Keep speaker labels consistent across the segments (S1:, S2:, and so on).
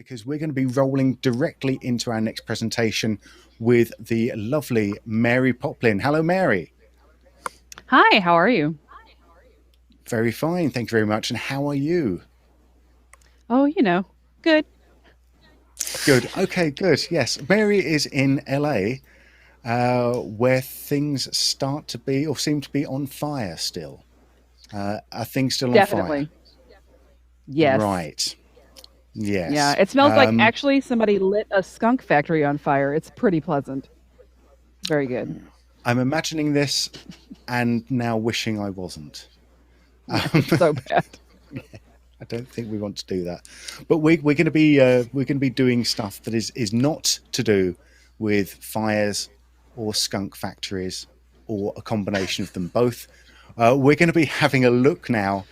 S1: because we're going to be rolling directly into our next presentation with the lovely Mary Poplin. Hello, Mary.
S2: Hi, how are you?
S1: Very fine. Thank you very much. And how are you?
S2: Oh, good.
S1: Good. Okay, good. Yes. Mary is in LA, where things start to be or seem to be on fire still. Are things still on fire?
S2: Definitely. Yes.
S1: Right.
S2: Yeah,
S1: Yes.
S2: it smells like actually somebody lit a skunk factory on fire. It's pretty pleasant. It's very good.
S1: I'm imagining this and now wishing I wasn't.
S2: Yeah, it's so bad.
S1: I don't think we want to do that, but we're going to be doing stuff that is not to do with fires or skunk factories or a combination of them both. We're going to be having a look now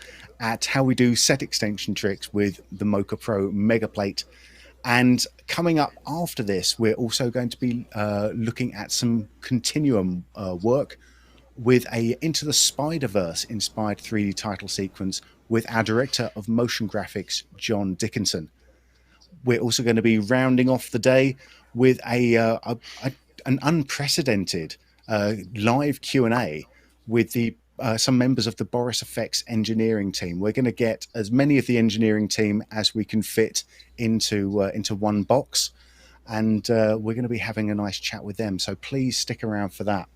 S1: at how we do set extension tricks with the Mocha Pro Mega Plate. And coming up after this, we're also going to be looking at some continuum work with a Into the Spider-Verse inspired 3D title sequence with our director of motion graphics, John Dickinson. We're also going to be rounding off the day with an unprecedented live Q&A with some members of the Boris FX engineering team. We're going to get as many of the engineering team as we can fit into one box, and we're going to be having a nice chat with them. So please stick around for that.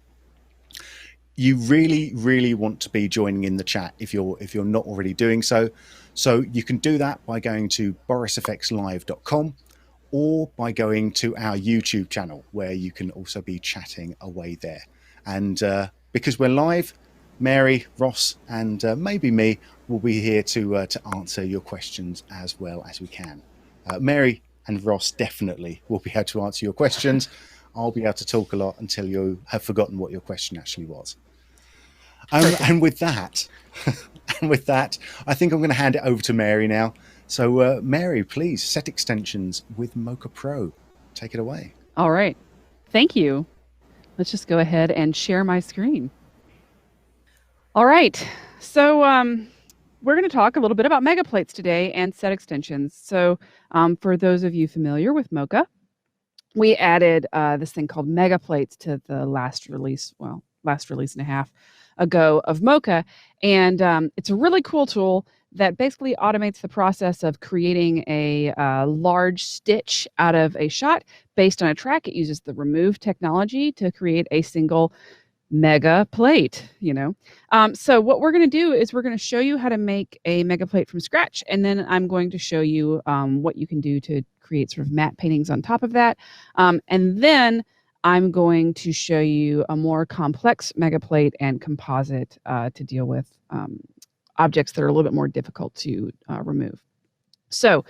S1: You really want to be joining in the chat if you're not already doing so. So you can do that by going to borisfxlive.com or by going to our YouTube channel, where you can also be chatting away there. And because we're live, Mary, Ross, and maybe me will be here to answer your questions as well as we can. Mary and Ross definitely will be able to answer your questions. I'll be able to talk a lot until you have forgotten what your question actually was. And with that, I think I'm going to hand it over to Mary now. So, Mary, please, set extensions with Mocha Pro. Take it away.
S2: All right. Thank you. Let's just go ahead and share my screen. All right. So we're going to talk a little bit about mega plates today and set extensions. So for those of you familiar with Mocha, we added this thing called mega plates to the last release and a half ago of Mocha. And it's a really cool tool that basically automates the process of creating a large stitch out of a shot based on a track. It uses the remove technology to create a single mega plate, So what we're going to do is we're going to show you how to make a mega plate from scratch. And then I'm going to show you what you can do to create sort of matte paintings on top of that. And then I'm going to show you a more complex mega plate and composite to deal with objects that are a little bit more difficult to remove. So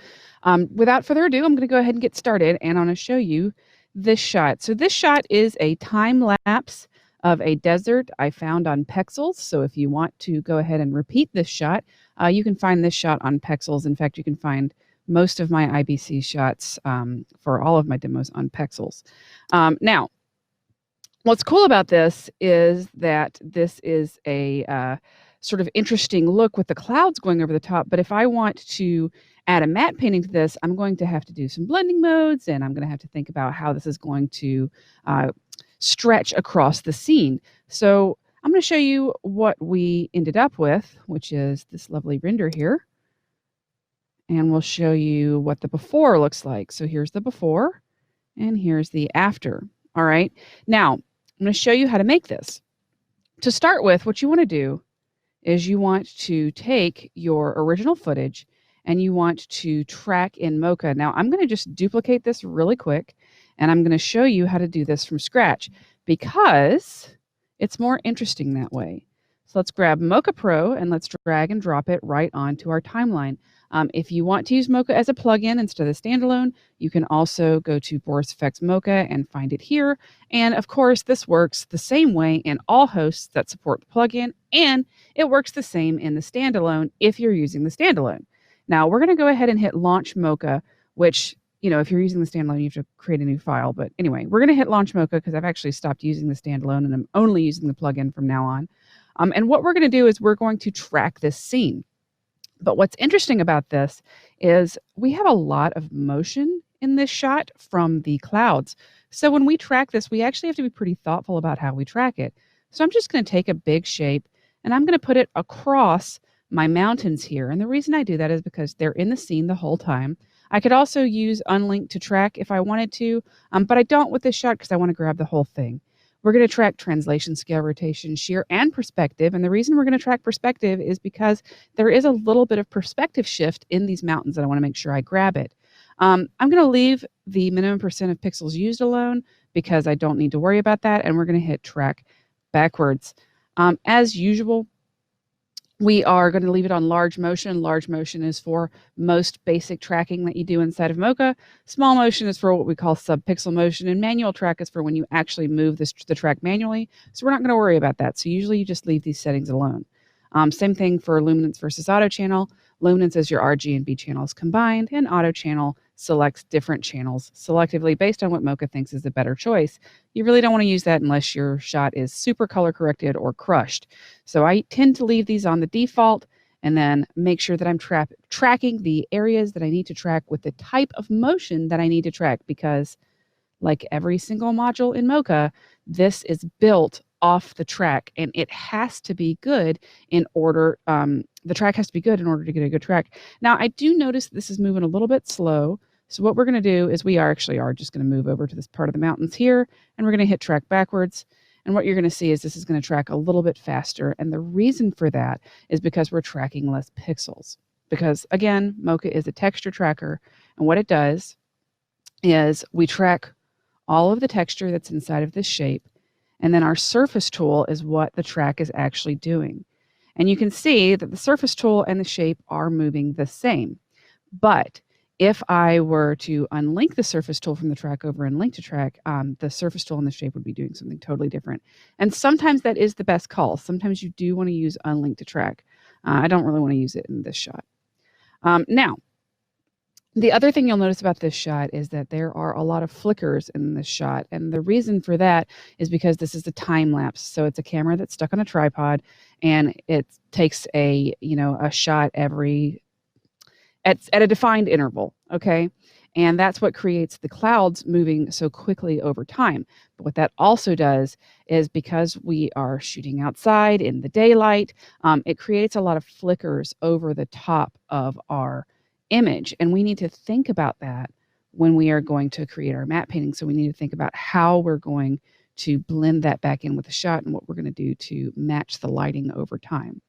S2: without further ado, I'm going to go ahead and get started, and I'm going to show you this shot. So this shot is a time lapse of a desert I found on Pexels. So if you want to go ahead and repeat this shot, you can find this shot on Pexels. In fact, you can find most of my IBC shots for all of my demos on Pexels. Now, what's cool about this is that this is a sort of interesting look with the clouds going over the top. But if I want to add a matte painting to this, I'm going to have to do some blending modes, and I'm going to have to think about how this is going to stretch across the scene. So I'm going to show you what we ended up with, which is this lovely render here. And we'll show you what the before looks like. So here's the before, and here's the after. All right. Now, I'm going to show you how to make this. To start with, what you want to do is you want to take your original footage and you want to track in Mocha. Now, I'm going to just duplicate this really quick, and I'm going to show you how to do this from scratch because it's more interesting that way. So let's grab Mocha Pro and let's drag and drop it right onto our timeline. If you want to use Mocha as a plugin instead of standalone, you can also go to Boris FX Mocha and find it here. And of course, this works the same way in all hosts that support the plugin, and it works the same in the standalone if you're using the standalone. Now, we're going to go ahead and hit Launch Mocha, which, if you're using the standalone, you have to create a new file. But anyway, we're going to hit Launch Mocha because I've actually stopped using the standalone and I'm only using the plugin from now on. And what we're going to do is we're going to track this scene. But what's interesting about this is we have a lot of motion in this shot from the clouds. So when we track this, we actually have to be pretty thoughtful about how we track it. So I'm just going to take a big shape and I'm going to put it across my mountains here. And the reason I do that is because they're in the scene the whole time. I could also use unlinked to track if I wanted to, but I don't with this shot because I want to grab the whole thing. We're going to track translation, scale, rotation, shear, and perspective. And the reason we're going to track perspective is because there is a little bit of perspective shift in these mountains, and I want to make sure I grab it. I'm going to leave the minimum percent of pixels used alone because I don't need to worry about that. And we're going to hit track backwards. As usual, we are going to leave it on large motion. Large motion is for most basic tracking that you do inside of Mocha. Small motion is for what we call subpixel motion, and manual track is for when you actually move the track manually. So we're not going to worry about that. So usually you just leave these settings alone. Same thing for luminance versus auto channel. Luminance is your RG and B channels combined, and auto channel selects different channels selectively based on what Mocha thinks is the better choice. You really don't want to use that unless your shot is super color corrected or crushed. So I tend to leave these on the default and then make sure that I'm tracking the areas that I need to track with the type of motion that I need to track, because like every single module in Mocha, this is built off the track and it has to be good in order, the track has to be good in order to get a good track. Now, I do notice this is moving a little bit slow. So what we're going to do is we are just going to move over to this part of the mountains here, and we're going to hit track backwards. And what you're going to see is this is going to track a little bit faster. And the reason for that is because we're tracking less pixels. Because again, Mocha is a texture tracker. And what it does is we track all of the texture that's inside of this shape. And then our surface tool is what the track is actually doing. And you can see that the surface tool and the shape are moving the same. But if I were to unlink the surface tool from the track over and link to track, the surface tool and the shape would be doing something totally different. And sometimes that is the best call. Sometimes you do want to use unlink to track. I don't really want to use it in this shot. Now, the other thing you'll notice about this shot is that there are a lot of flickers in this shot. And the reason for that is because this is a time lapse. So it's a camera that's stuck on a tripod, and it takes a shot at a defined interval. Okay. And that's what creates the clouds moving so quickly over time. But what that also does is, because we are shooting outside in the daylight, it creates a lot of flickers over the top of our image. And we need to think about that when we are going to create our matte painting. So we need to think about how we're going to blend that back in with the shot and what we're going to do to match the lighting over time.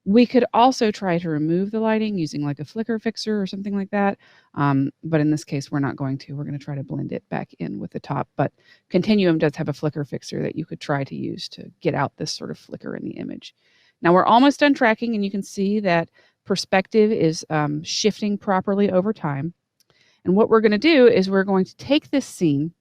S2: We could also try to remove the lighting using like a flicker fixer or something like that. But in this case, we're not going to. We're going to try to blend it back in with the top. But Continuum does have a flicker fixer that you could try to use to get out this sort of flicker in the image. Now we're almost done tracking, and you can see that perspective is shifting properly over time. And what we're going to do is we're going to take this scene,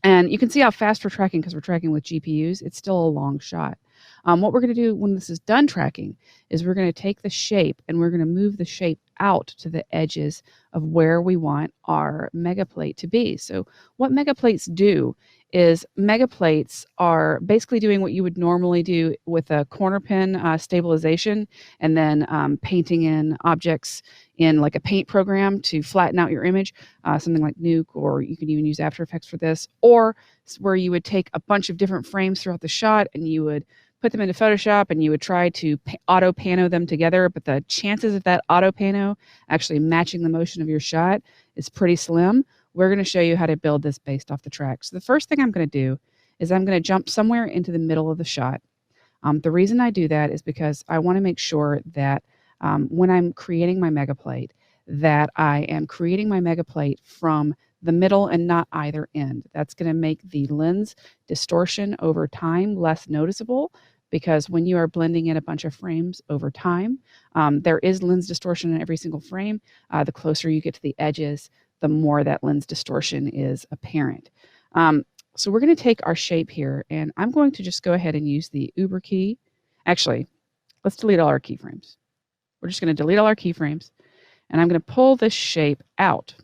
S2: and you can see how fast we're tracking because we're tracking with GPUs. It's still a long shot. What we're going to do when this is done tracking is we're going to take the shape and we're going to move the shape out to the edges of where we want our megaplate to be. So what megaplates do is megaplates are basically doing what you would normally do with a corner pin stabilization, and then painting in objects in like a paint program to flatten out your image, something like Nuke, or you can even use After Effects for this, or where you would take a bunch of different frames throughout the shot and you would put them into Photoshop and you would try to auto pano them together, but the chances of that auto pano actually matching the motion of your shot is pretty slim. We're going to show you how to build this based off the track. So the first thing I'm going to do is I'm going to jump somewhere into the middle of the shot. The reason I do that is because I want to make sure that when I'm creating my megaplate, that I am creating my megaplate from the middle and not either end. That's going to make the lens distortion over time less noticeable, because when you are blending in a bunch of frames over time, there is lens distortion in every single frame. The closer you get to the edges, the more that lens distortion is apparent. So we're going to take our shape here, and I'm going to just go ahead and use the Uber key. Actually, let's delete all our keyframes. We're just going to delete all our keyframes, and I'm going to pull this shape out.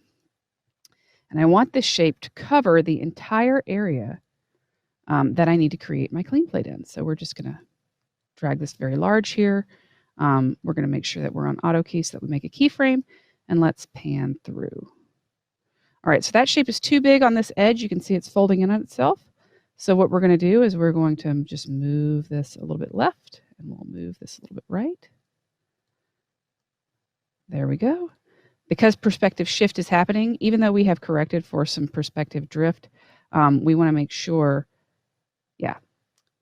S2: And I want this shape to cover the entire area that I need to create my clean plate in. So we're just going to drag this very large here. We're going to make sure that we're on auto key so that we make a keyframe, and let's pan through. All right, so that shape is too big on this edge. You can see it's folding in on itself. So what we're going to do is we're going to just move this a little bit left, and we'll move this a little bit right. There we go. Because perspective shift is happening, even though we have corrected for some perspective drift, we want to make sure,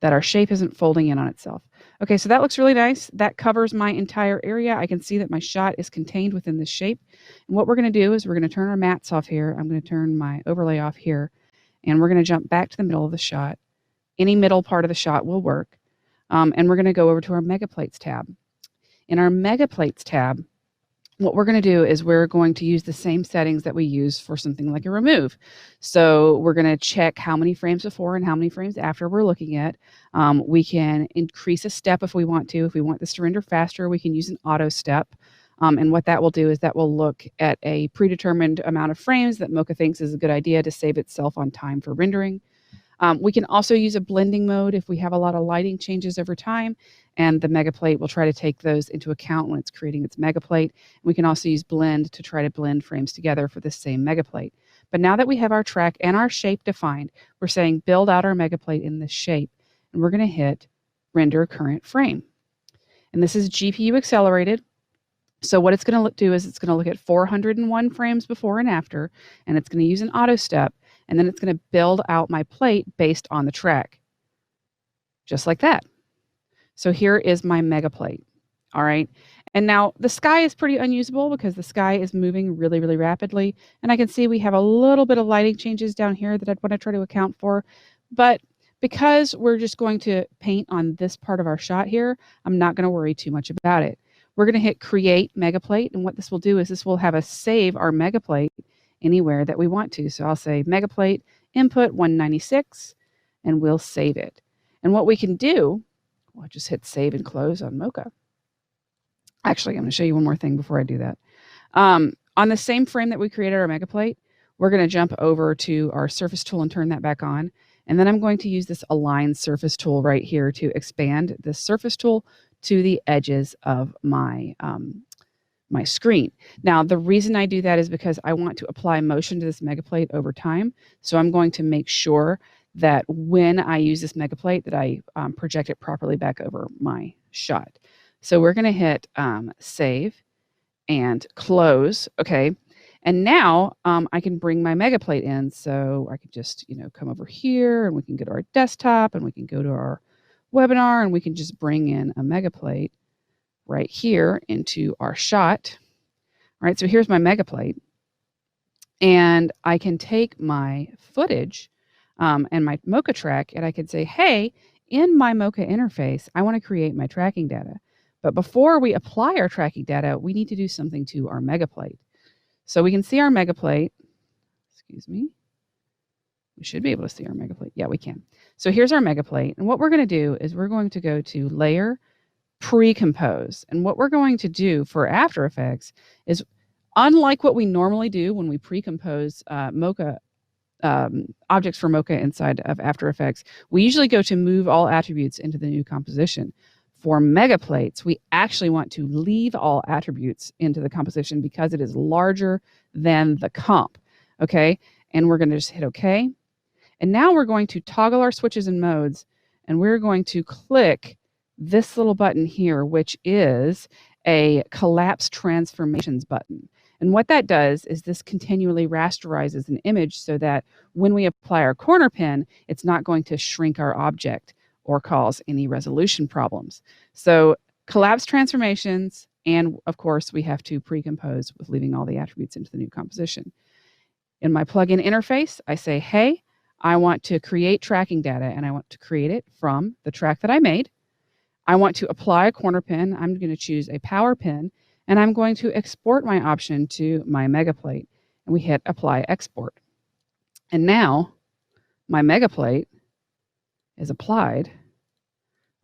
S2: that our shape isn't folding in on itself. Okay, so that looks really nice. That covers my entire area. I can see that my shot is contained within this shape. And what we're going to do is we're going to turn our mats off here. I'm going to turn my overlay off here, and we're going to jump back to the middle of the shot. Any middle part of the shot will work. And we're going to go over to our Mega Plates tab. In our Mega Plates tab, what we're going to do is we're going to use the same settings that we use for something like a remove. So we're going to check how many frames before and how many frames after we're looking at. We can increase a step if we want to. If we want this to render faster, we can use an auto step. And what that will do is that will look at a predetermined amount of frames that Mocha thinks is a good idea to save itself on time for rendering. We can also use a blending mode if we have a lot of lighting changes over time, and the Mega Plate will try to take those into account when it's creating its Mega Plate. We can also use blend to try to blend frames together for the same Mega Plate. But now that we have our track and our shape defined, we're saying build out our Mega Plate in this shape, and we're going to hit render current frame. And this is GPU accelerated. So what it's going to do is it's going to look at 401 frames before and after, and it's going to use an auto step, and then it's going to build out my plate based on the track, just like that. So here is my Mega Plate. All right. And now the sky is pretty unusable because the sky is moving really, really rapidly. And I can see we have a little bit of lighting changes down here that I'd want to try to account for. But because we're just going to paint on this part of our shot here, I'm not going to worry too much about it. We're going to hit Create Mega Plate. And what this will do is this will have us save our Mega Plate anywhere that we want to. So I'll say Mega Plate input 196, and we'll save it. And what we can do, I'll just hit save and close on Mocha. Actually, I'm going to show you one more thing before I do that. On the same frame that we created our Mega Plate, we're going to jump over to our surface tool and turn that back on. And then I'm going to use this align surface tool right here to expand this surface tool to the edges of my my screen. Now, the reason I do that is because I want to apply motion to this Mega Plate over time. So I'm going to make sure that when I use this Mega Plate that I project it properly back over my shot. So we're going to hit save and close. Okay. And now I can bring my Mega Plate in. So I could just, come over here, and we can go to our desktop, and we can go to our webinar, and we can just bring in a Mega Plate right here into our shot. All right, so here's my Mega Plate. And I can take my footage and my Mocha track, and I can say, hey, in my Mocha interface, I want to create my tracking data. But before we apply our tracking data, we need to do something to our Mega Plate. So we can see our Mega Plate. Excuse me. We should be able to see our Mega Plate. Yeah, we can. So here's our Mega Plate. And what we're going to do is we're going to go to Layer, Pre-Compose. And what we're going to do for After Effects is, unlike what we normally do when we pre-compose Mocha objects for Mocha inside of After Effects, we usually go to move all attributes into the new composition. For Mega Plates, we actually want to leave all attributes into the composition because it is larger than the comp. Okay, and we're going to just hit OK. And now we're going to toggle our switches and modes, and we're going to click this little button here, which is a collapse transformations button. And what that does is this continually rasterizes an image so that when we apply our corner pin, it's not going to shrink our object or cause any resolution problems. So collapse transformations, and of course we have to pre-compose with leaving all the attributes into the new composition. In my plugin interface, I say, hey, I want to create tracking data, and I want to create it from the track that I made. I want to apply a corner pin. I'm going to choose a power pin, and I'm going to export my option to my Mega Plate. And we hit Apply Export. And now my Mega Plate is applied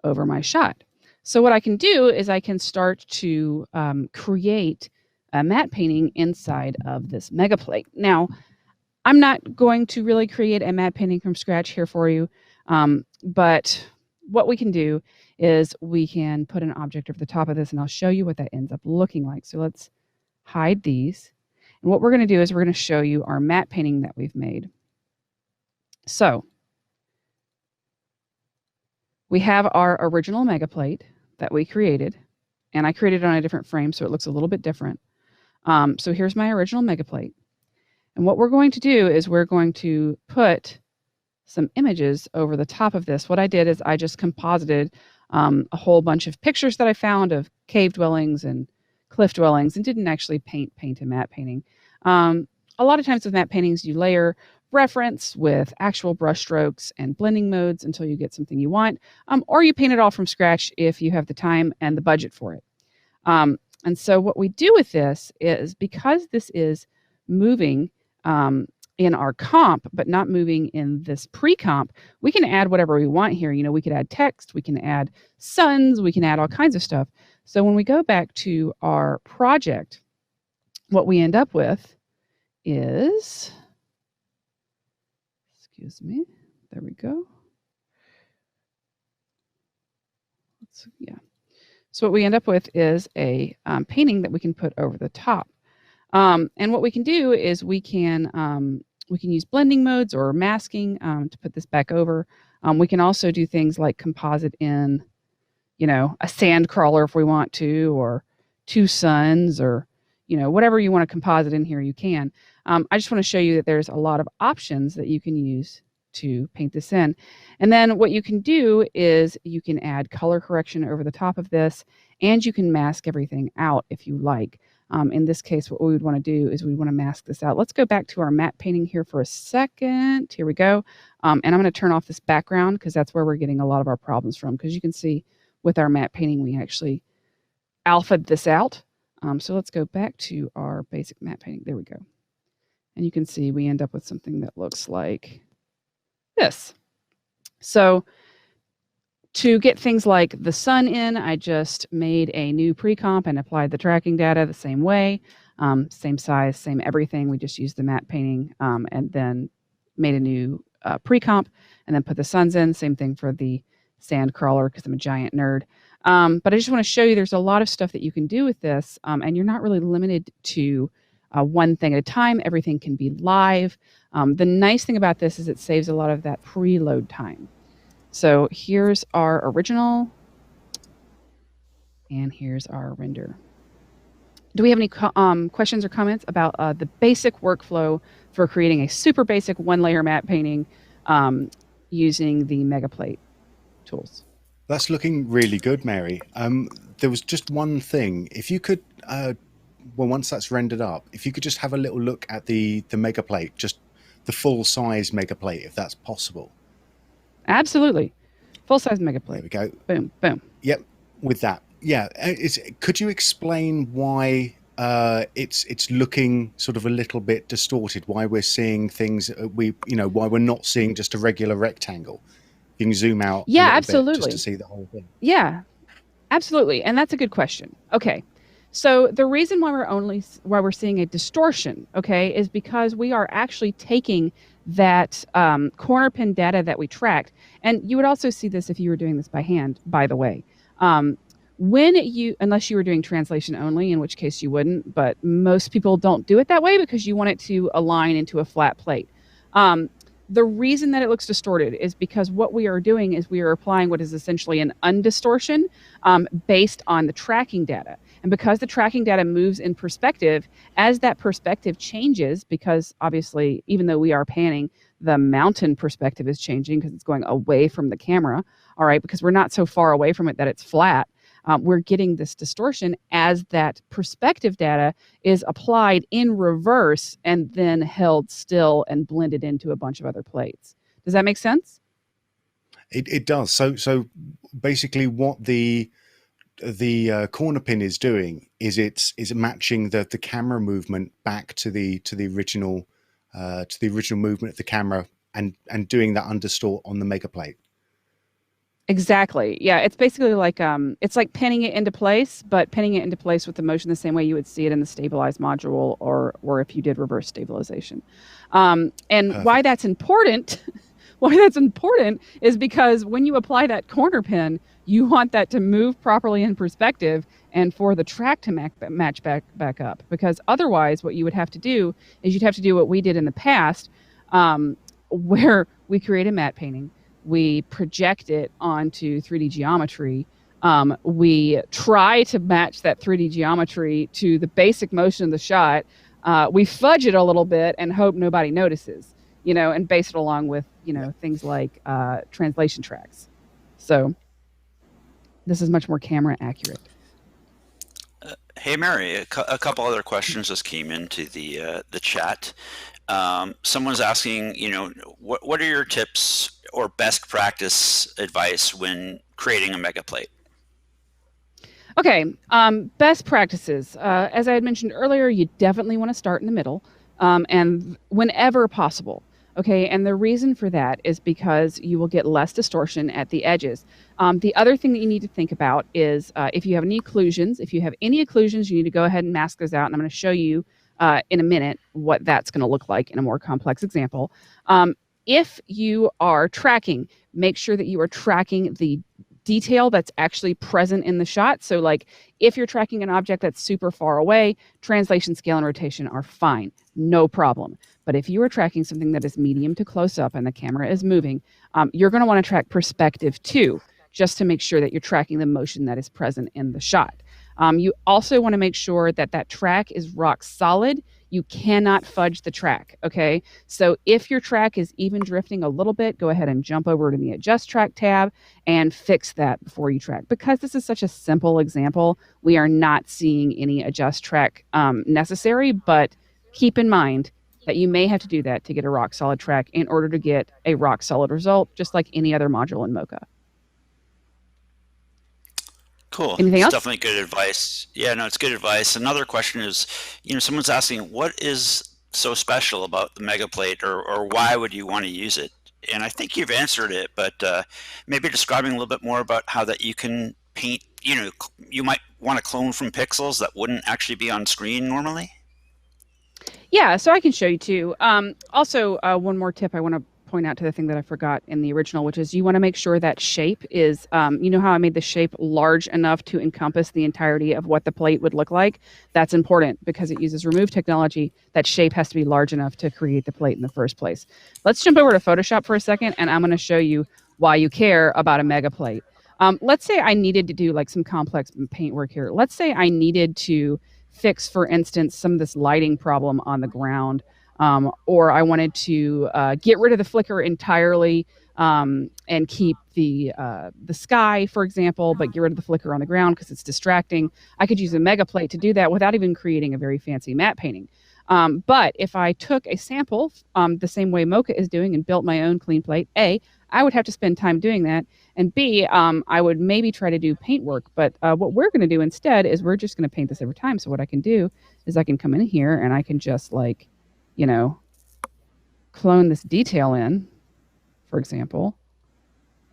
S2: over my shot. So what I can do is I can start to create a matte painting inside of this Mega Plate. Now, I'm not going to really create a matte painting from scratch here for you, but what we can do is we can put an object over the top of this, and I'll show you what that ends up looking like. So let's hide these. And what we're going to do is we're going to show you our matte painting that we've made. So we have our original mega plate that we created, and I created it on a different frame, so it looks a little bit different. So here's my original mega plate. And what we're going to do is we're going to put some images over the top of this. What I did is I just composited a whole bunch of pictures that I found of cave dwellings and cliff dwellings, and didn't actually paint a matte painting. A lot of times with matte paintings, you layer reference with actual brush strokes and blending modes until you get something you want, or you paint it all from scratch if you have the time and the budget for it. And so what we do with this is, because this is moving in our comp, but not moving in this pre-comp, we can add whatever we want here. You know, we could add text, we can add suns, we can add all kinds of stuff. So when we go back to our project, what we end up with is, excuse me, there we go. So what we end up with is a painting that we can put over the top. And what we can do is we can use blending modes or masking to put this back over. We can also do things like composite in, you know, a sand crawler if we want to, or two suns, or, you know, whatever you want to composite in here, you can. I just want to show you that there's a lot of options that you can use to paint this in. And then what you can do is you can add color correction over the top of this, and you can mask everything out if you like. In this case, what we would want to do is we want to mask this out. Let's go back to our matte painting here for a second. Here we go. And I'm going to turn off this background because that's where we're getting a lot of our problems from. Because you can see with our matte painting, we actually alpha'd this out. So let's go back to our basic matte painting. There we go. And you can see we end up with something that looks like this. So to get things like the sun in, I just made a new pre-comp and applied the tracking data the same way. Same size, same everything. We just used the matte painting and then made a new pre-comp and then put the suns in. Same thing for the sand crawler because I'm a giant nerd. But I just want to show you there's a lot of stuff that you can do with this, and you're not really limited to one thing at a time. Everything can be live. The nice thing about this is it saves a lot of that preload time. So here's our original, and here's our render. Do we have any questions or comments about the basic workflow for creating a super basic one-layer matte painting using the Mega Plate tools?
S1: That's looking really good, Mary. There was just one thing. If you could, well, once that's rendered up, if you could just have a little look at the Mega Plate, just the full-size Mega Plate, if that's possible.
S2: Absolutely. Full-size Mega Plate.
S1: There we go.
S2: Boom, boom.
S1: Yep, with that. Yeah, could you explain why it's looking sort of a little bit distorted? Why we're seeing things why we're not seeing just a regular rectangle? You can zoom out.
S2: Yeah,
S1: a
S2: absolutely.
S1: bit just to see the whole thing.
S2: Yeah, absolutely, and that's a good question. Okay, so the reason why we're seeing a distortion, okay, is because we are actually taking that corner pin data that we tracked, and you would also see this if you were doing this by hand, by the way. Unless you were doing translation only, in which case you wouldn't, but most people don't do it that way because you want it to align into a flat plate. The reason that it looks distorted is because what we are doing is we are applying what is essentially an undistortion based on the tracking data. And because the tracking data moves in perspective, as that perspective changes, because obviously, even though we are panning, the mountain perspective is changing because it's going away from the camera, all right, because we're not so far away from it that it's flat. We're getting this distortion as that perspective data is applied in reverse and then held still and blended into a bunch of other plates. Does that make sense?
S1: It does. So basically, what the corner pin is doing is it's matching the camera movement back to the original movement of the camera and doing that undistort on the Mega Plate.
S2: Exactly. Yeah, it's basically like it's like pinning it into place, but pinning it into place with the motion the same way you would see it in the stabilized module, or if you did reverse stabilization. And Perfect. Why that's important is because when you apply that corner pin, You want that to move properly in perspective and for the track to match back up. Because otherwise, what you would have to do is you'd have to do what we did in the past, where we create a matte painting, we project it onto 3D geometry. We try to match that 3D geometry to the basic motion of the shot. We fudge it a little bit and hope nobody notices, and base it along with, things like translation tracks. So this is much more camera accurate.
S3: Hey Mary, a couple other questions just came into the chat. Someone's asking, what are your tips or best practice advice when creating a mega plate?
S2: Okay, best practices. As I had mentioned earlier, you definitely want to start in the middle, and whenever possible. Okay, and the reason for that is because you will get less distortion at the edges. The other thing that you need to think about is if you have any occlusions. If you have any occlusions, you need to go ahead and mask those out, and I'm going to show you in a minute what that's going to look like in a more complex example. If you are tracking, make sure that you are tracking the detail that's actually present in the shot. So like if you're tracking an object that's super far away, translation, scale, and rotation are fine, no problem. But if you are tracking something that is medium to close up and the camera is moving, you're going to want to track perspective too, just to make sure that you're tracking the motion that is present in the shot. You also want to make sure that that track is rock solid. You cannot fudge the track, okay? So if your track is even drifting a little bit, go ahead and jump over to the Adjust Track tab and fix that before you track. Because this is such a simple example, we are not seeing any Adjust Track necessary, but keep in mind that you may have to do that to get a rock solid track in order to get a rock solid result, just like any other module in Mocha.
S3: Cool.
S2: Anything else?
S3: Definitely good advice. Yeah, no, it's good advice. Another question is, someone's asking, what is so special about the mega plate, or why would you want to use it? And I think you've answered it, but maybe describing a little bit more about how that you can paint, you might want to clone from pixels that wouldn't actually be on screen normally.
S2: Yeah, so I can show you too. Also, one more tip I want to point out to the thing that I forgot in the original, which is you want to make sure that shape is, you know how I made the shape large enough to encompass the entirety of what the plate would look like? That's important because it uses remove technology. That shape has to be large enough to create the plate in the first place. Let's jump over to Photoshop for a second, and I'm going to show you why you care about a mega plate. Let's say I needed to do like some complex paint work here. Let's say I needed to fix, for instance, some of this lighting problem on the ground. Or I wanted to get rid of the flicker entirely and keep the sky, for example, but get rid of the flicker on the ground because it's distracting. I could use a mega plate to do that without even creating a very fancy matte painting. But if I took a sample the same way Mocha is doing and built my own clean plate, A, I would have to spend time doing that. And B, I would maybe try to do paint work. But what we're going to do instead is we're just going to paint this every time. So what I can do is I can come in here and I can just like, clone this detail in, for example.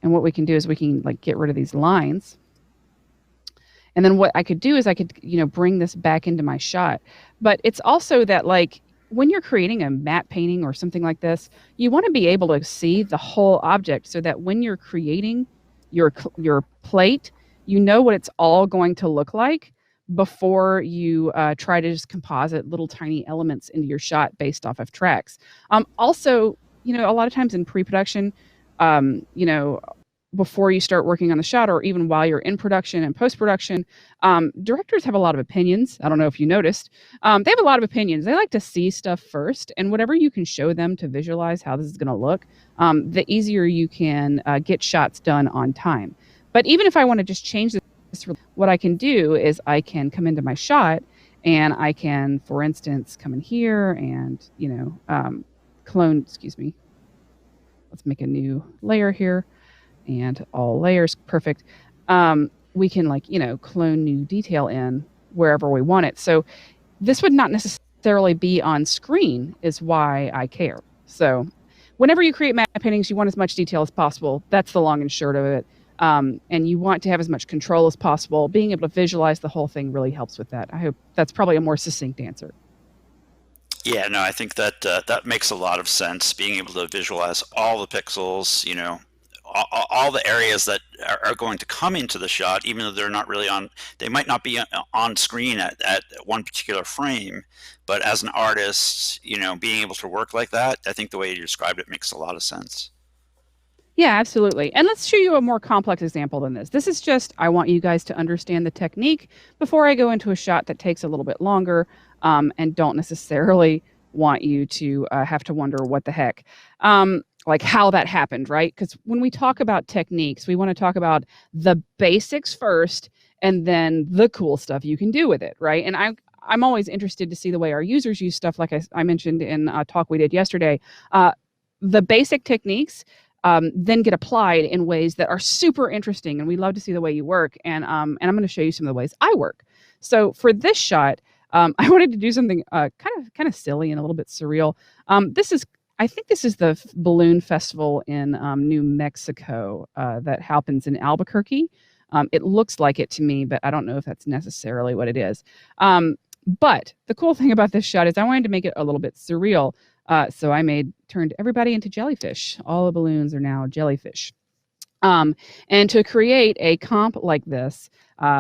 S2: And what we can do is we can like get rid of these lines. And then what I could do is I could, bring this back into my shot. But it's also that like when you're creating a matte painting or something like this, you want to be able to see the whole object so that when you're creating your plate, you know what it's all going to look like before you try to just composite little tiny elements into your shot based off of tracks. Also, a lot of times in pre-production, before you start working on the shot or even while you're in production and post-production, directors have a lot of opinions. I don't know if you noticed. They have a lot of opinions. They like to see stuff first, and whatever you can show them to visualize how this is going to look, the easier you can get shots done on time. But even if I want to just change this, what I can do is I can come into my shot and I can, for instance, come in here and, clone, excuse me. Let's make a new layer here and all layers, perfect. We can clone new detail in wherever we want it. So this would not necessarily be on screen is why I care. So whenever you create matte paintings, you want as much detail as possible. That's the long and short of it. And you want to have as much control as possible. Being able to visualize the whole thing really helps with that. I hope that's probably a more succinct answer.
S3: Yeah, no, I think that that makes a lot of sense. Being able to visualize all the pixels, all the areas that are going to come into the shot, even though they're not really on, they might not be on screen at one particular frame, but as an artist, being able to work like that, I think the way you described it makes a lot of sense.
S2: Yeah, absolutely. And let's show you a more complex example than this. This is just, I want you guys to understand the technique before I go into a shot that takes a little bit longer, and don't necessarily want you to have to wonder what the heck, like how that happened, right? Because when we talk about techniques, we want to talk about the basics first and then the cool stuff you can do with it, right? And I'm always interested to see the way our users use stuff, like I mentioned in a talk we did yesterday. The basic techniques then get applied in ways that are super interesting, and we love to see the way you work. And I'm going to show you some of the ways I work. So for this shot, I wanted to do something kind of silly and a little bit surreal. I think this is the balloon festival in New Mexico that happens in Albuquerque. It looks like it to me, but I don't know if that's necessarily what it is. But the cool thing about this shot is I wanted to make it a little bit surreal. So I turned everybody into jellyfish. All the balloons are now jellyfish. And to create a comp like this,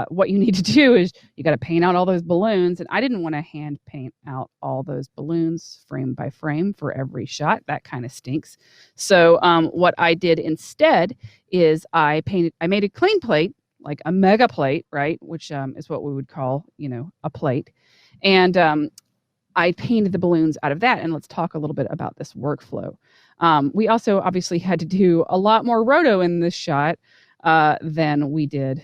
S2: what you need to do is you got to paint out all those balloons. And I didn't want to hand paint out all those balloons frame by frame for every shot. That kind of stinks. So what I did instead is I made a clean plate, like a mega plate, right? Which is what we would call, a plate. And I painted the balloons out of that. And let's talk a little bit about this workflow. We also obviously had to do a lot more roto in this shot than we did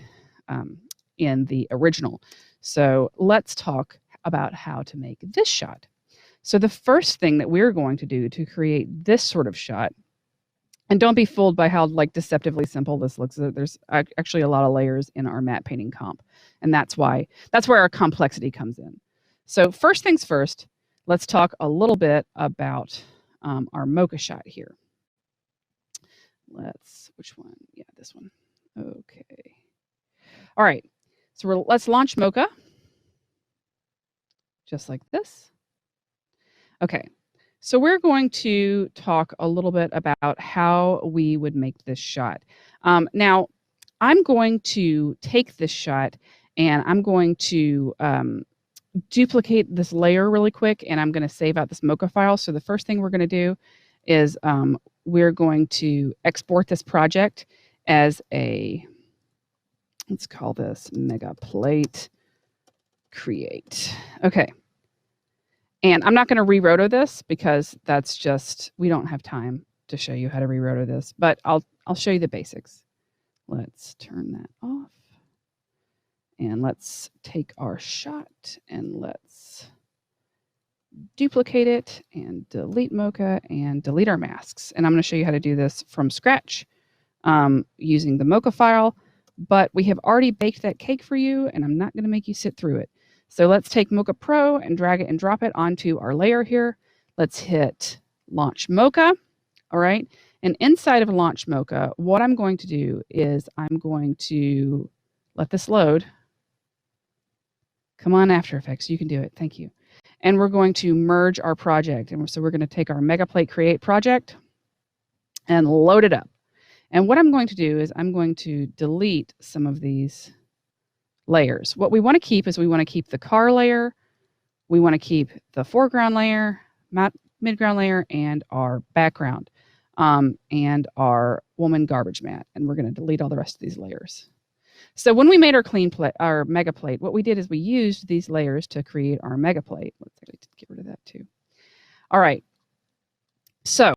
S2: in the original. So let's talk about how to make this shot. So the first thing that we're going to do to create this sort of shot, and don't be fooled by how deceptively simple this looks. There's actually a lot of layers in our matte painting comp. And that's where our complexity comes in. So first things first, let's talk a little bit about our Mocha shot here. Which one? Yeah, this one. Okay. All right. So let's launch Mocha. Just like this. Okay. So we're going to talk a little bit about how we would make this shot. Now, I'm going to take this shot and I'm going to duplicate this layer really quick, and I'm going to save out this Mocha file. So the first thing we're going to do is we're going to export this project as let's call this Mega Plate Create. Okay. And I'm not going to re-roto this because we don't have time to show you how to re-roto this, but I'll show you the basics. Let's turn that off. And let's take our shot and let's duplicate it and delete Mocha and delete our masks. And I'm going to show you how to do this from scratch using the Mocha file, but we have already baked that cake for you and I'm not going to make you sit through it. So let's take Mocha Pro and drag it and drop it onto our layer here. Let's hit Launch Mocha. All right. And inside of Launch Mocha, what I'm going to do is I'm going to let this load. Come on, After Effects, you can do it. Thank you. And we're going to merge our project. And so we're going to take our Mega Plate Create project and load it up. And what I'm going to do is I'm going to delete some of these layers. What we want to keep is we want to keep the car layer. We want to keep the foreground layer, midground layer, and our background, and our woman garbage mat. And we're going to delete all the rest of these layers. So when we made our Mega Plate, what we did is we used these layers to create our Mega Plate. Let's actually get rid of that too. All right. So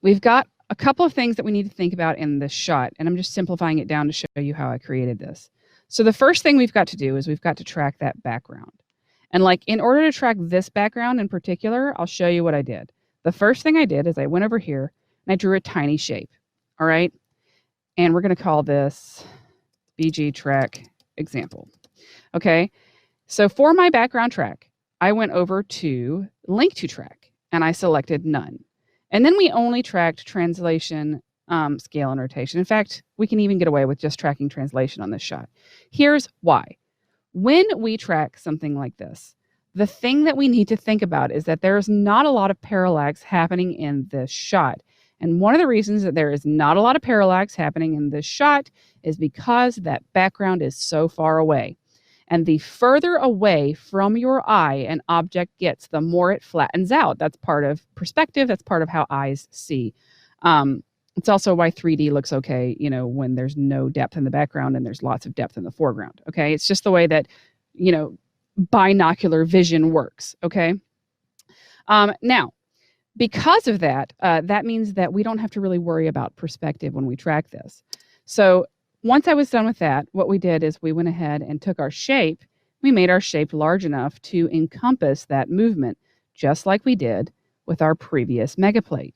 S2: we've got a couple of things that we need to think about in this shot, and I'm just simplifying it down to show you how I created this. So the first thing we've got to do is we've got to track that background. And in order to track this background in particular, I'll show you what I did. The first thing I did is I went over here and I drew a tiny shape. All right. And we're going to call this BG track example. Okay. So for my background track, I went over to link to track and I selected none. And then we only tracked translation, scale, and rotation. In fact, we can even get away with just tracking translation on this shot. Here's why. When we track something like this, the thing that we need to think about is that there's not a lot of parallax happening in this shot. And one of the reasons that there is not a lot of parallax happening in this shot is because that background is so far away. And the further away from your eye an object gets, the more it flattens out. That's part of perspective. That's part of how eyes see. It's also why 3D looks okay, you know, when there's no depth in the background and there's lots of depth in the foreground. Okay. It's just the way that, you know, binocular vision works. Okay. Now, because of that, that means that we don't have to really worry about perspective when we track this. So once I was done with that, what we did is we went ahead and took our shape. We made our shape large enough to encompass that movement, just like we did with our previous mega plate.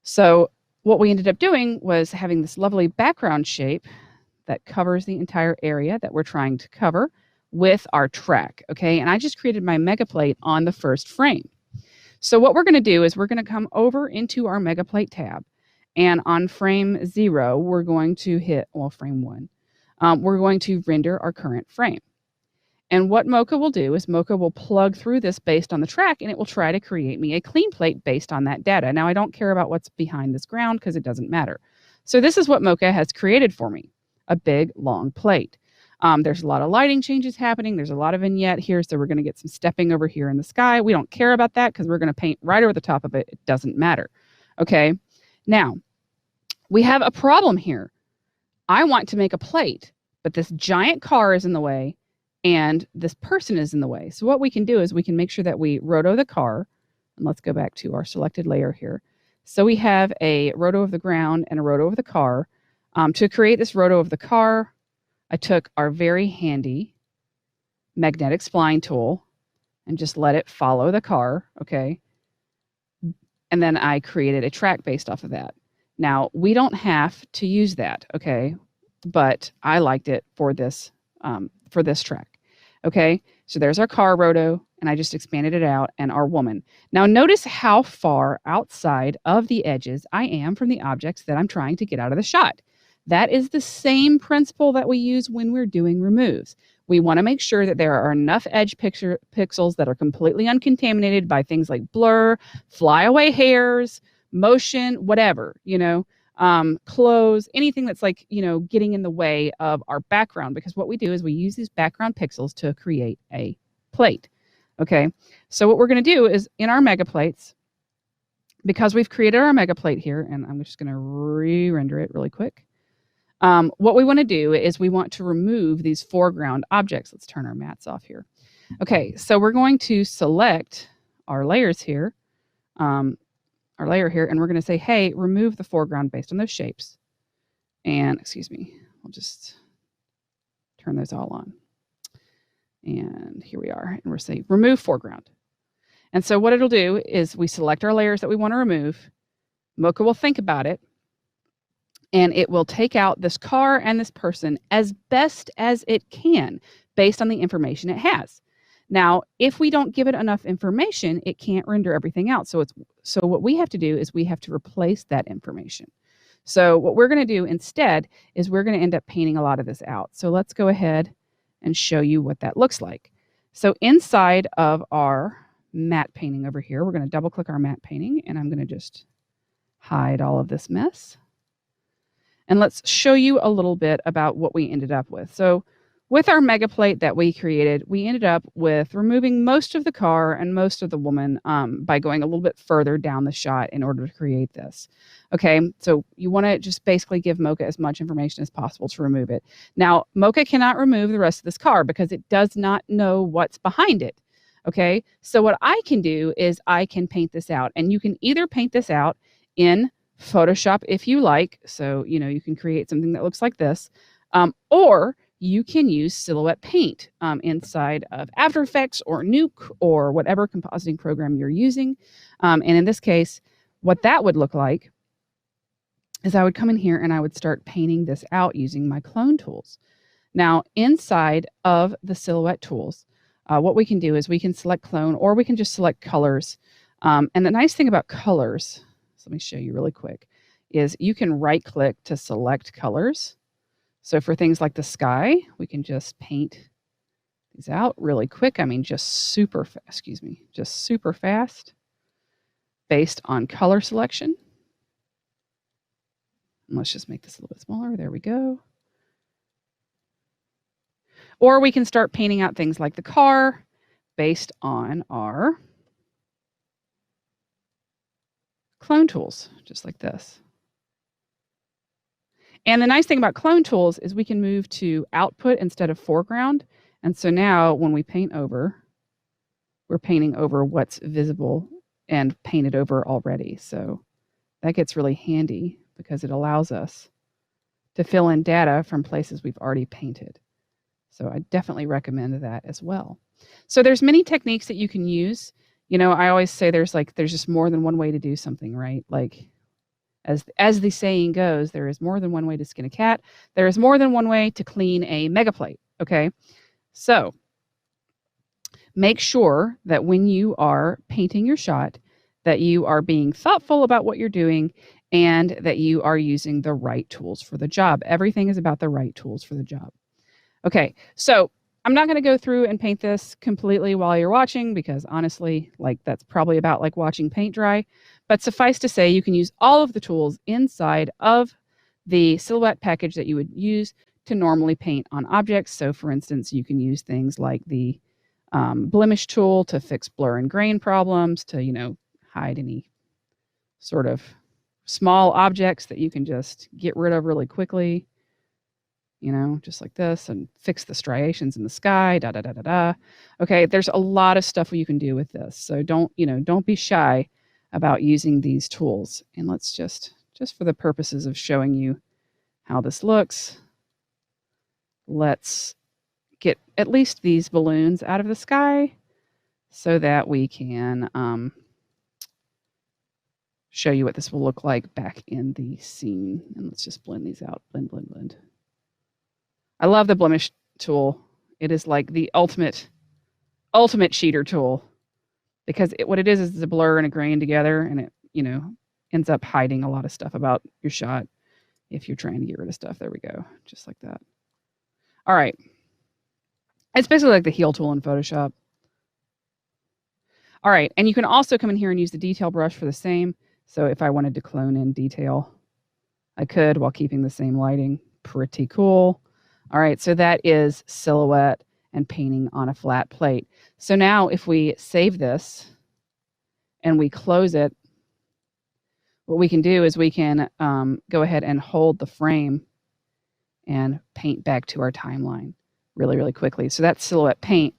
S2: So what we ended up doing was having this lovely background shape that covers the entire area that we're trying to cover with our track. Okay, and I just created my mega plate on the first frame. So what we're going to do is we're going to come over into our mega plate tab. And on frame 0, we're going to hit, well, frame 1, we're going to render our current frame. And what Mocha will do is Mocha will plug through this based on the track, and it will try to create me a clean plate based on that data. Now, I don't care about what's behind this ground because it doesn't matter. So this is what Mocha has created for me, a big, long plate. There's a lot of lighting changes happening. There's a lot of vignette here, so we're going to get some stepping over here in the sky. We don't care about that because we're going to paint right over the top of it. It doesn't matter. Okay. Now, we have a problem here. I want to make a plate, but this giant car is in the way and this person is in the way. So what we can do is we can make sure that we roto the car. And let's go back to our selected layer here. So we have a roto of the ground and a roto of the car. To create this roto of the car, I took our very handy magnetic spline tool and just let it follow the car, okay? And then I created a track based off of that. Now, we don't have to use that, okay? But I liked it for this track, okay? So there's our car roto, and I just expanded it out, and our woman. Now, notice how far outside of the edges I am from the objects that I'm trying to get out of the shot. That is the same principle that we use when we're doing removes. We want to make sure that there are enough edge pixels that are completely uncontaminated by things like blur, flyaway hairs, motion, whatever, you know, clothes, anything that's like, you know, getting in the way of our background, because what we do is we use these background pixels to create a plate. Okay, so what we're going to do is in our mega plates, because we've created our mega plate here, and I'm just going to re-render it really quick. What we want to do is we want to remove these foreground objects. Let's turn our mats off here. Okay, so we're going to select our layers here, and we're going to say, hey, remove the foreground based on those shapes. And excuse me, I'll just turn those all on. And here we are, and we're saying remove foreground. And so what it'll do is we select our layers that we want to remove. Mocha will think about it, and it will take out this car and this person as best as it can based on the information it has. Now, if we don't give it enough information, it can't render everything out. So what we have to do is we have to replace that information. So what we're going to do instead is we're going to end up painting a lot of this out. So let's go ahead and show you what that looks like. So inside of our matte painting over here, we're going to double click our matte painting, and I'm going to just hide all of this mess. And let's show you a little bit about what we ended up with. So with our mega plate that we created, we ended up with removing most of the car and most of the woman by going a little bit further down the shot in order to create this. Okay, so you want to just basically give Mocha as much information as possible to remove it. Now, Mocha cannot remove the rest of this car because it does not know what's behind it. Okay, so what I can do is I can paint this out, and you can either paint this out in Photoshop if you like. So, you know, you can create something that looks like this, or you can use Silhouette Paint inside of After Effects or Nuke or whatever compositing program you're using. And in this case, what that would look like is I would come in here and I would start painting this out using my clone tools. Now, inside of the Silhouette tools, what we can do is we can select clone, or we can just select colors. And the nice thing about colors, so let me show you really quick, is you can right click to select colors. So for things like the sky, we can just paint these out really quick. I mean, just super fast based on color selection. And let's just make this a little bit smaller. There we go. Or we can start painting out things like the car based on our clone tools, just like this. And the nice thing about clone tools is we can move to output instead of foreground. And so now when we paint over, we're painting over what's visible and painted over already. So that gets really handy because it allows us to fill in data from places we've already painted. So I definitely recommend that as well. So there's many techniques that you can use. You know, I always say there's just more than one way to do something, right? Like as the saying goes, there is more than one way to skin a cat. There is more than one way to clean a mega plate, okay? So make sure that when you are painting your shot, that you are being thoughtful about what you're doing and that you are using the right tools for the job. Everything is about the right tools for the job. Okay, so I'm not going to go through and paint this completely while you're watching because honestly, like that's probably about like watching paint dry. But suffice to say, you can use all of the tools inside of the Silhouette package that you would use to normally paint on objects. So for instance, you can use things like the blemish tool to fix blur and grain problems, to, you know, hide any sort of small objects that you can just get rid of really quickly. You know, just like this, and fix the striations in the sky, da, da, da, da, da. Okay, there's a lot of stuff you can do with this. So don't be shy about using these tools. And let's just for the purposes of showing you how this looks, let's get at least these balloons out of the sky so that we can show you what this will look like back in the scene. And let's just blend these out, blend, blend, blend. I love the blemish tool. It is like the ultimate cheater tool because what it is a blur and a grain together, and it, you know, ends up hiding a lot of stuff about your shot if you're trying to get rid of stuff. There we go, just like that. All right. It's basically like the heal tool in Photoshop. All right, and you can also come in here and use the detail brush for the same. So if I wanted to clone in detail, I could while keeping the same lighting. Pretty cool. All right, so that is Silhouette and painting on a flat plate. So now if we save this and we close it, what we can do is we can go ahead and hold the frame and paint back to our timeline really, really quickly. So that's Silhouette paint,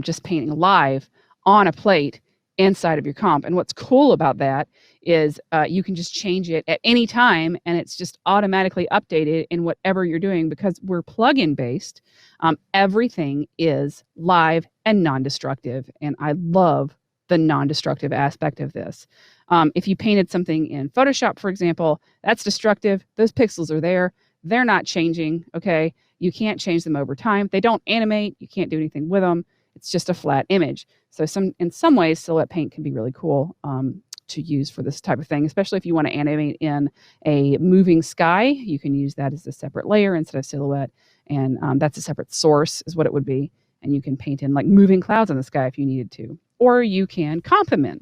S2: just painting live on a plate inside of your comp. And what's cool about that is you can just change it at any time and it's just automatically updated in whatever you're doing because we're plugin based. Everything is live and non-destructive. And I love the non-destructive aspect of this. If you painted something in Photoshop, for example, that's destructive. Those pixels are there. They're not changing, okay? You can't change them over time. They don't animate. You can't do anything with them. It's just a flat image. So in some ways, Silhouette paint can be really cool to use for this type of thing, especially if you want to animate in a moving sky. You can use that as a separate layer instead of Silhouette. And that's a separate source is what it would be. And you can paint in like moving clouds in the sky if you needed to. Or you can comp them in.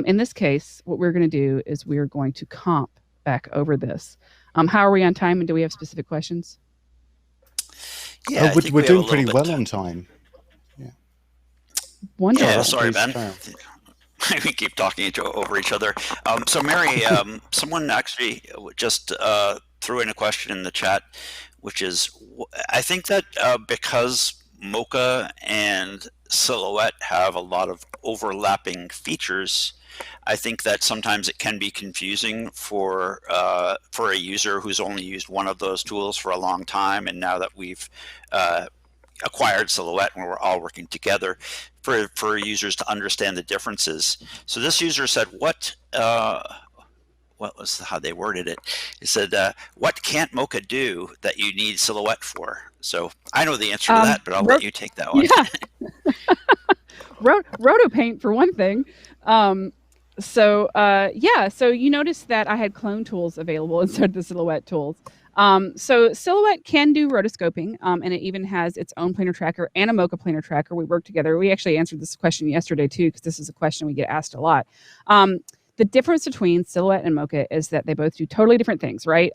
S2: In this case, what we're going to do is we're going to comp back over this. How are we on time, and do we have specific questions?
S3: Yeah,
S1: we're doing pretty well on time. Yeah.
S2: Wonderful.
S3: Yeah, sorry, Ben. We keep talking over each other. So, Mary, someone actually just threw in a question in the chat, which is, I think that because Mocha and Silhouette have a lot of overlapping features, I think that sometimes it can be confusing for a user who's only used one of those tools for a long time, and now that we've acquired Silhouette and we're all working together, for users to understand the differences. So this user said, what was how they worded it? It said, what can't Mocha do that you need Silhouette for? So I know the answer to that, but I'll let you take that one.
S2: Yeah. Roto paint for one thing. So you noticed that I had clone tools available instead of the Silhouette tools. So Silhouette can do rotoscoping, and it even has its own planar tracker and a Mocha planar tracker. We work together. We actually answered this question yesterday too, because this is a question we get asked a lot. The the difference between Silhouette and Mocha is that they both do totally different things, right?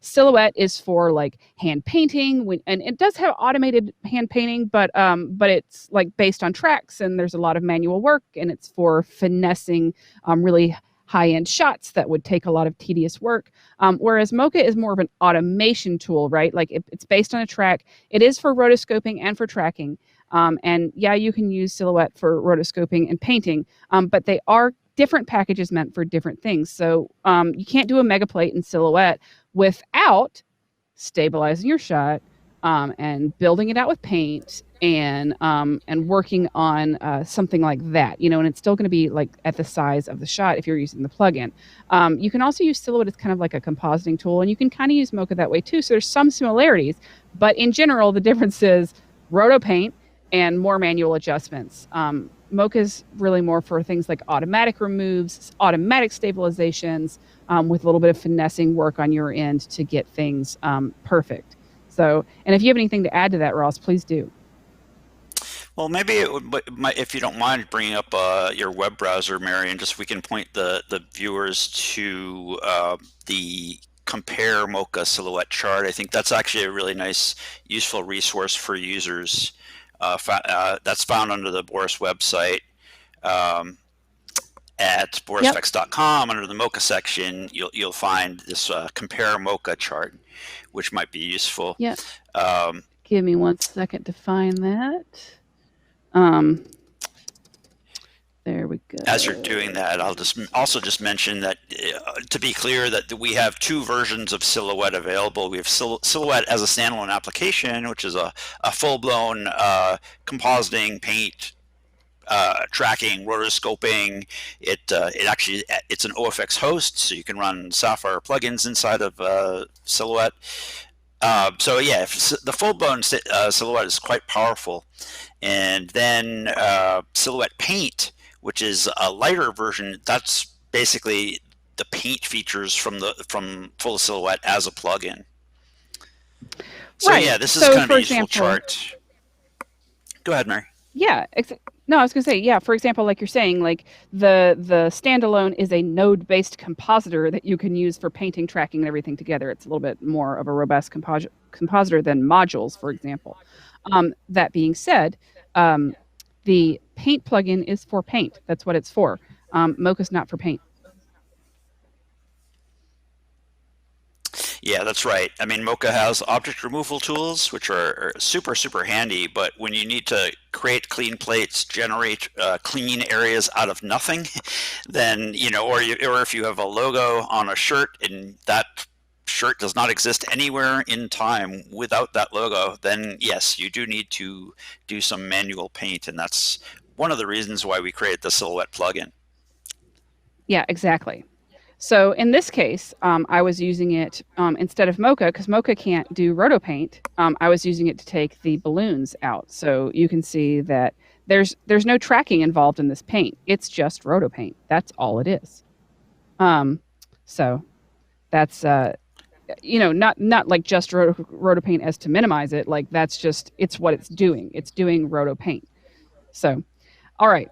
S2: Silhouette is for like hand painting, and it does have automated hand painting, but it's like based on tracks, and there's a lot of manual work, and it's for finessing really high-end shots that would take a lot of tedious work. Whereas Mocha is more of an automation tool, right? Like it's based on a track. It is for rotoscoping and for tracking. And yeah, you can use Silhouette for rotoscoping and painting, but they are different packages meant for different things. So you can't do a mega plate in Silhouette without stabilizing your shot and building it out with paint and working on something like that, you know, and it's still going to be like at the size of the shot if you're using the plugin. You can also use Silhouette as kind of like a compositing tool, and you can kind of use Mocha that way too. So there's some similarities, but in general, the difference is roto paint and more manual adjustments. Mocha is really more for things like automatic removes, automatic stabilizations, with a little bit of finessing work on your end to get things perfect. So, and if you have anything to add to that, Ross, please do.
S3: Well, maybe if you don't mind bringing up your web browser, Mary, and just we can point the viewers to the Compare Mocha Silhouette chart. I think that's actually a really nice, useful resource for users. That's found under the Boris website at borisfx.com. Under the Mocha section, you'll find this Compare Mocha chart, which might be useful.
S2: Yeah. Give me 1 second to find that. There we go.
S3: As you're doing that, I'll just mention that to be clear that we have two versions of Silhouette available. We have Silhouette as a standalone application, which is a full-blown compositing, paint, tracking, rotoscoping. It's an OFX host, so you can run Sapphire plugins inside of Silhouette. So yeah, the full-blown Silhouette is quite powerful. And then Silhouette Paint, which is a lighter version, that's basically the paint features from full Silhouette as a plugin. So
S2: right.
S3: Yeah, this is kind of a useful chart. Go ahead, Mary.
S2: Yeah. No, I was going to say, yeah, for example, like you're saying, like the standalone is a node-based compositor that you can use for painting, tracking, and everything together. It's a little bit more of a robust compositor than modules, for example. That being said, the paint plugin is for paint. That's what it's for. Mocha's not for paint.
S3: Yeah, that's right. I mean, Mocha has object removal tools, which are super, super handy. But when you need to create clean plates, generate clean areas out of nothing, then, you know, or if you have a logo on a shirt and that shirt does not exist anywhere in time without that logo, then yes, you do need to do some manual paint. And that's one of the reasons why we created the Silhouette plugin.
S2: Yeah, exactly. So in this case, I was using it instead of Mocha, because Mocha can't do roto paint. I was using it to take the balloons out. So you can see that there's no tracking involved in this paint. It's just roto paint. That's all it is. So that's you know, not like just roto paint as to minimize it. Like that's just, it's what it's doing. It's doing roto paint. So, all right.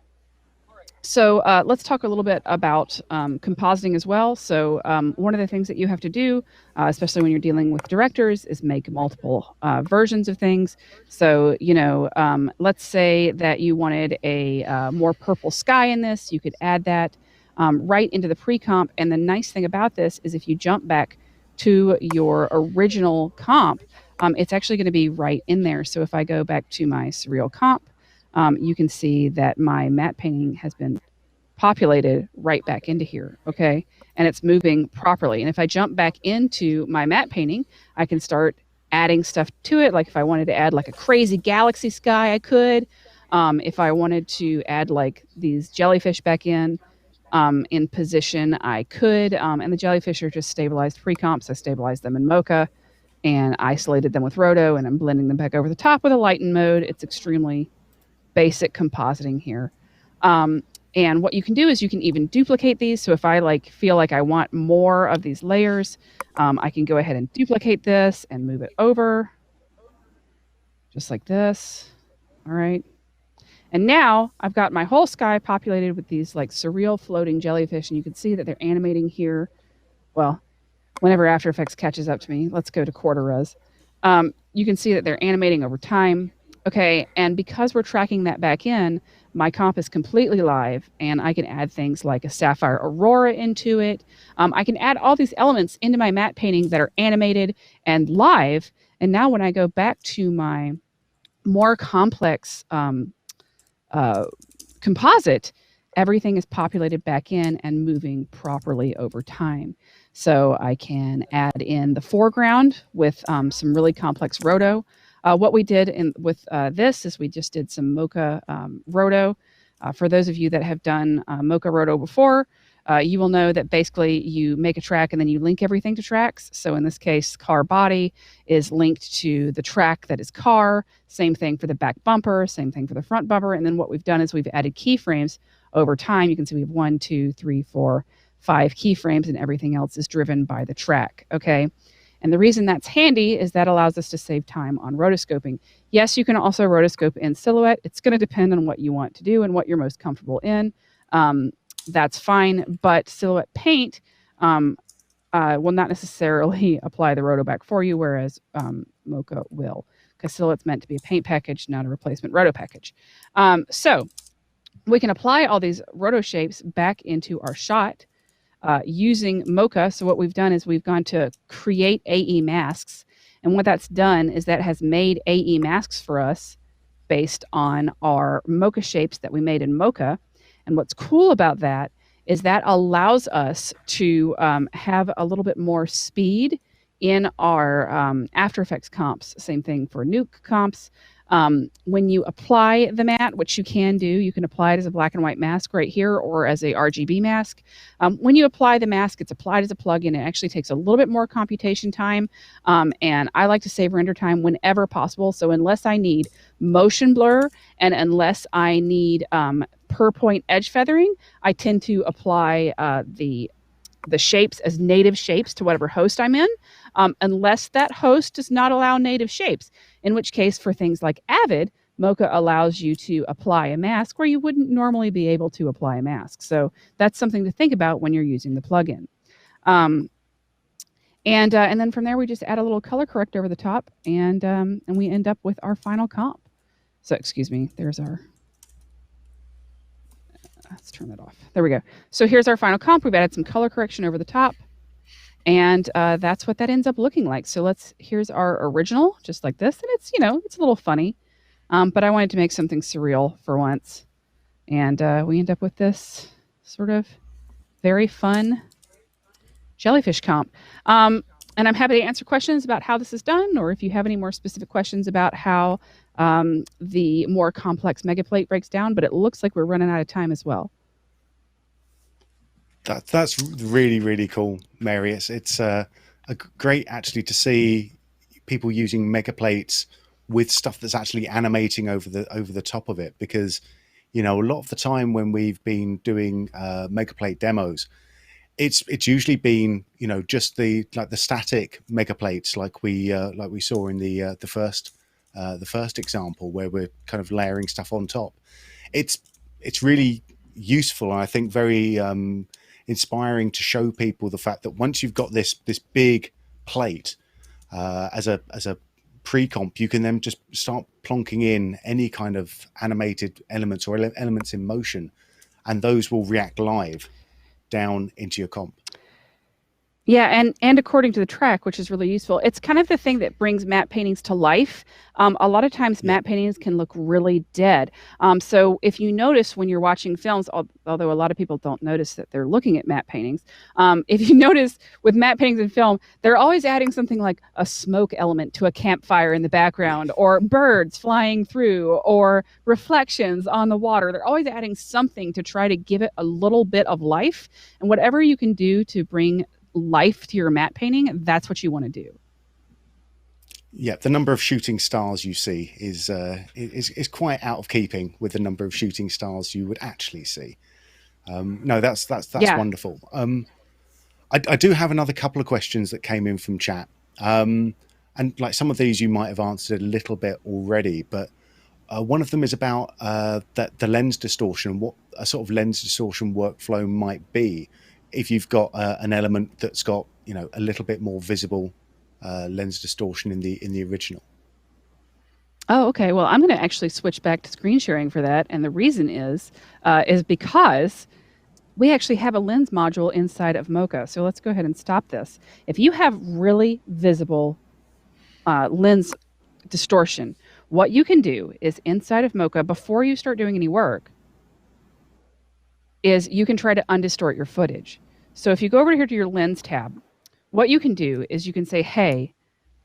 S2: So let's talk a little bit about compositing as well. So one of the things that you have to do, especially when you're dealing with directors, is make multiple versions of things. So, you know, let's say that you wanted a more purple sky in this. You could add that right into the pre-comp. And the nice thing about this is if you jump back to your original comp, it's actually going to be right in there. So if I go back to my surreal comp, you can see that my matte painting has been populated right back into here, okay? And it's moving properly. And if I jump back into my matte painting, I can start adding stuff to it. Like if I wanted to add like a crazy galaxy sky, I could. If I wanted to add like these jellyfish back in position, I could. And the jellyfish are just stabilized pre-comps. I stabilized them in Mocha and isolated them with Roto, and I'm blending them back over the top with a lighten mode. It's extremely basic compositing here. And what you can do is you can even duplicate these. So if I like feel like I want more of these layers, I can go ahead and duplicate this and move it over just like this. All right. And now I've got my whole sky populated with these like surreal floating jellyfish, and you can see that they're animating here. Well, whenever After Effects catches up to me, let's go to quarter res. You can see that they're animating over time. Okay, and because we're tracking that back in, my comp is completely live, and I can add things like a sapphire aurora into it. I can add all these elements into my matte painting that are animated and live. And now when I go back to my more complex composite, everything is populated back in and moving properly over time. So I can add in the foreground with some really complex roto. What we did with this is we just did some Mocha roto. For those of you that have done Mocha roto before, you will know that basically you make a track and then you link everything to tracks. So in this case, car body is linked to the track that is car. Same thing for the back bumper, same thing for the front bumper. And then what we've done is we've added keyframes over time. You can see we have 1, 2, 3, 4, 5 keyframes, and everything else is driven by the track. Okay. And the reason that's handy is that allows us to save time on rotoscoping. Yes, you can also rotoscope in Silhouette. It's going to depend on what you want to do and what you're most comfortable in. That's fine, but Silhouette Paint will not necessarily apply the roto back for you, whereas Mocha will, because Silhouette's meant to be a paint package, not a replacement roto package. So we can apply all these roto shapes back into our shot using Mocha. So what we've done is we've gone to create AE masks, and what that's done is that has made AE masks for us based on our Mocha shapes that we made in Mocha. And what's cool about that is that allows us to have a little bit more speed in our After Effects comps. Same thing for Nuke comps. When you apply the matte, which you can do, you can apply it as a black and white mask right here or as a RGB mask. When you apply the mask, it's applied as a plugin. It actually takes a little bit more computation time, and I like to save render time whenever possible. So unless I need motion blur and unless I need per point edge feathering, I tend to apply the shapes as native shapes to whatever host I'm in, unless that host does not allow native shapes, in which case for things like Avid, Mocha allows you to apply a mask where you wouldn't normally be able to apply a mask. So that's something to think about when you're using the plugin. And then from there, we just add a little color correct over the top, and we end up with our final comp. So excuse me, there's our... Let's turn that off. There we go. So here's our final comp. We've added some color correction over the top, and that's what that ends up looking like. So here's our original, just like this, and it's, it's a little funny, but I wanted to make something surreal for once, and we end up with this sort of very fun jellyfish comp. And I'm happy to answer questions about how this is done, or if you have any more specific questions about how the more complex megaplate breaks down, but it looks like we're running out of time as well.
S1: That's really, really cool, Mary. It's great actually to see people using megaplates with stuff that's actually animating over the top of it, because a lot of the time when we've been doing megaplate demos, it's usually been just the static megaplates like we saw in the first example, where we're kind of layering stuff on top. It's really useful, and I think very inspiring to show people the fact that once you've got this big plate as a pre-comp, you can then just start plonking in any kind of animated elements or elements in motion, and those will react live down into your comp.
S2: Yeah, and according to the track, which is really useful. It's kind of the thing that brings matte paintings to life. A lot of times matte paintings can look really dead. So if you notice when you're watching films, although a lot of people don't notice that they're looking at matte paintings, if you notice with matte paintings in film, they're always adding something like a smoke element to a campfire in the background, or birds flying through, or reflections on the water. They're always adding something to try to give it a little bit of life. And whatever you can do to bring life to your matte painting, that's what you want to do.
S1: Yeah, the number of shooting stars you see is quite out of keeping with the number of shooting stars you would actually see. No, that's wonderful. I do have another couple of questions that came in from chat, and like some of these you might have answered a little bit already, but One of them is about the lens distortion, what a sort of lens distortion workflow might be if you've got an element that's got, you know, a little bit more visible lens distortion in the original.
S2: Oh, okay. Well, I'm going to actually switch back to screen sharing for that, and the reason is because we actually have a lens module inside of Mocha. So let's go ahead and stop this. If you have really visible lens distortion, what you can do is inside of Mocha, before you start doing any work, is you can try to undistort your footage. So if you go over here to your lens tab, what you can do is you can say, hey,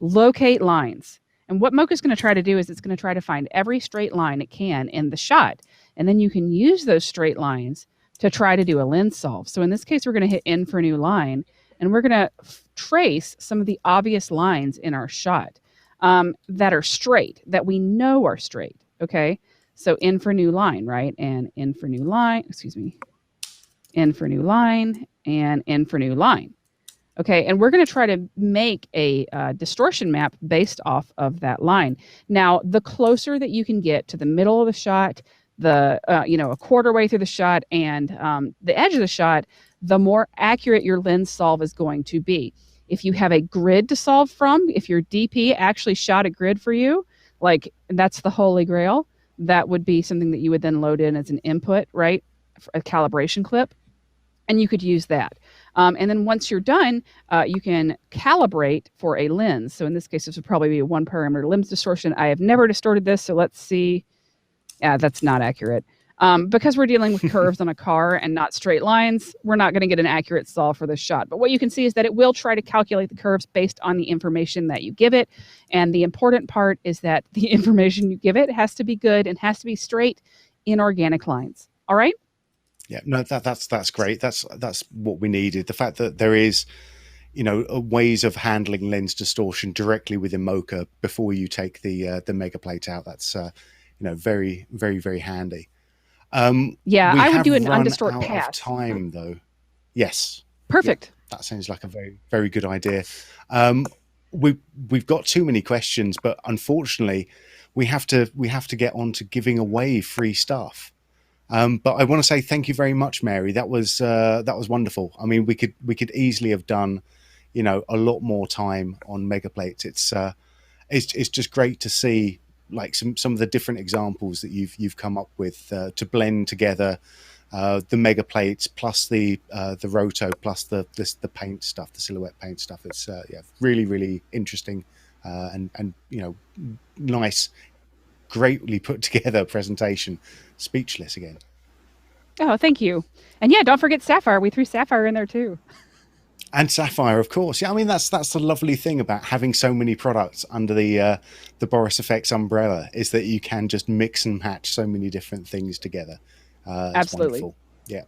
S2: locate lines. And what Mocha is going to try to do is it's going to try to find every straight line it can in the shot. And then you can use those straight lines to try to do a lens solve. So in this case, we're going to hit in for new line, and we're going to trace some of the obvious lines in our shot that are straight, that we know are straight, okay? So in for new line, right? And in for new line, excuse me, in for new line, and in for new line. Okay, and we're going to try to make a distortion map based off of that line. Now, the closer that you can get to the middle of the shot, the a quarter way through the shot, and the edge of the shot, the more accurate your lens solve is going to be. If you have a grid to solve from, if your DP actually shot a grid for you, like that's the holy grail, that would be something that you would then load in as an input, right? A calibration clip. And you could use that. And then once you're done, you can calibrate for a lens. So in this case, this would probably be a 1 parameter lens distortion. I have never distorted this, so let's see. Yeah, that's not accurate. Because we're dealing with curves on a car and not straight lines, we're not going to get an accurate solve for this shot. But what you can see is that it will try to calculate the curves based on the information that you give it. And the important part is that the information you give it has to be good and has to be straight in organic lines. All right?
S1: Yeah, no, that's great. That's what we needed. The fact that there is, you know, ways of handling lens distortion directly within Mocha before you take the Mega Plate out. That's very, very, very handy.
S2: Yeah, I would do an undistort
S1: out
S2: pass.
S1: Of time though. Yes.
S2: Perfect.
S1: Yeah, that sounds like a very, very good idea. We've got too many questions, but unfortunately, we have to get on to giving away free stuff. But I want to say thank you very much, Mary. That was wonderful. I mean, we could easily have done, you know, a lot more time on Mega Plates. It's just great to see like some of the different examples that you've come up with to blend together the Mega Plates plus the roto plus the paint stuff, the silhouette paint stuff. It's really, really interesting and you know, nice, greatly put together presentation. Speechless again.
S2: Oh, thank you. And yeah, don't forget Sapphire. We threw Sapphire in there too.
S1: And Sapphire, of course. Yeah, I mean that's the lovely thing about having so many products under the Boris FX umbrella is that you can just mix and match so many different things together. It's
S2: Absolutely.
S1: wonderful. Yeah.